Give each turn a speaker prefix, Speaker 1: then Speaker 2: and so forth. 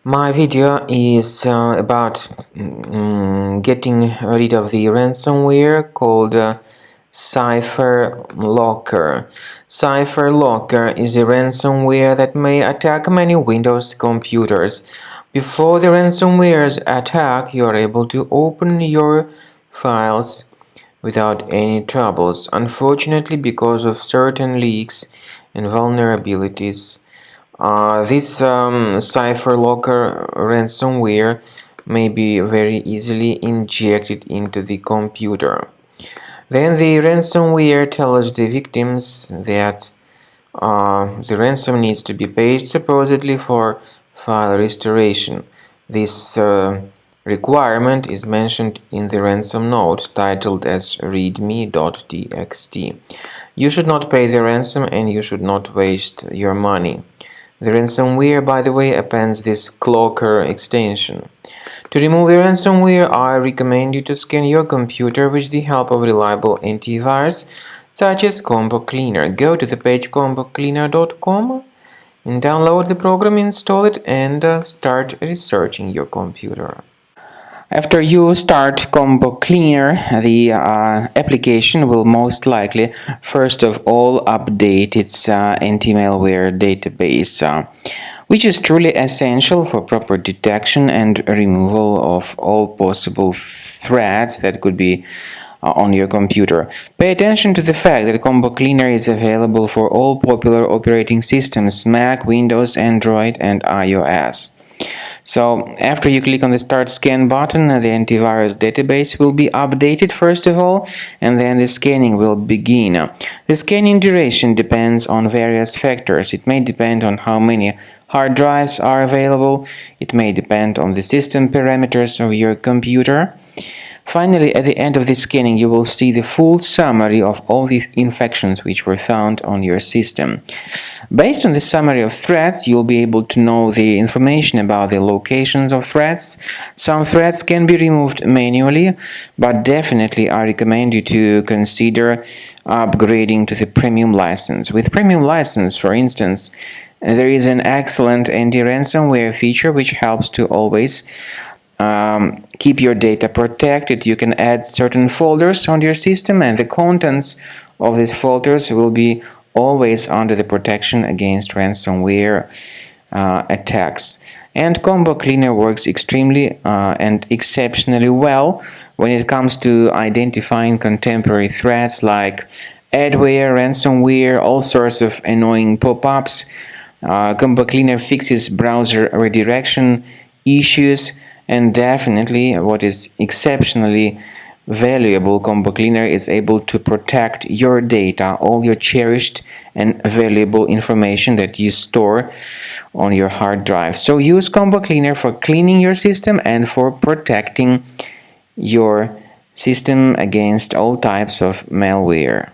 Speaker 1: My video is about getting rid of the ransomware called Cipherlocker. Cipherlocker is a ransomware that may attack many Windows computers. Before the ransomware's attack, you are able to open your files without any troubles. Unfortunately, because of certain leaks and vulnerabilities, this Cipherlocker ransomware may be very easily injected into the computer. Then the ransomware tells the victims that the ransom needs to be paid supposedly for file restoration. This requirement is mentioned in the ransom note titled as readme.txt. You should not pay the ransom and you should not waste your money. The ransomware, by the way, appends this Clocker extension. To remove the ransomware, I recommend you to scan your computer with the help of reliable antivirus such as Combo Cleaner. Go to the page combocleaner.com and download the program, install it, and start researching your computer. After you start Combo Cleaner, the application will most likely first of all update its anti-malware database, which is truly essential for proper detection and removal of all possible threats that could be on your computer. Pay attention to the fact that Combo Cleaner is available for all popular operating systems: Mac, Windows, Android, and iOS. So after you click on the Start Scan button, the antivirus database will be updated first of all, and then the scanning will begin. The scanning duration depends on various factors. It may depend on how many hard drives are available. It may depend on the system parameters of your computer. Finally, at the end of the scanning, you will see the full summary of all the infections which were found on your system. Based on the summary of threats, you'll be able to know the information about the locations of threats. Some threats can be removed manually, but definitely I recommend you to consider upgrading to the premium license. With premium license, for instance, there is an excellent anti-ransomware feature which helps to always keep your data protected. You can add certain folders on your system, and the contents of these folders will be always under the protection against ransomware attacks. And Combo Cleaner works extremely and exceptionally well when it comes to identifying contemporary threats like adware, ransomware, all sorts of annoying pop-ups. Combo Cleaner fixes browser redirection issues. And definitely, what is exceptionally valuable, Combo Cleaner is able to protect your data, all your cherished and valuable information that you store on your hard drive. So use Combo Cleaner for cleaning your system and for protecting your system against all types of malware.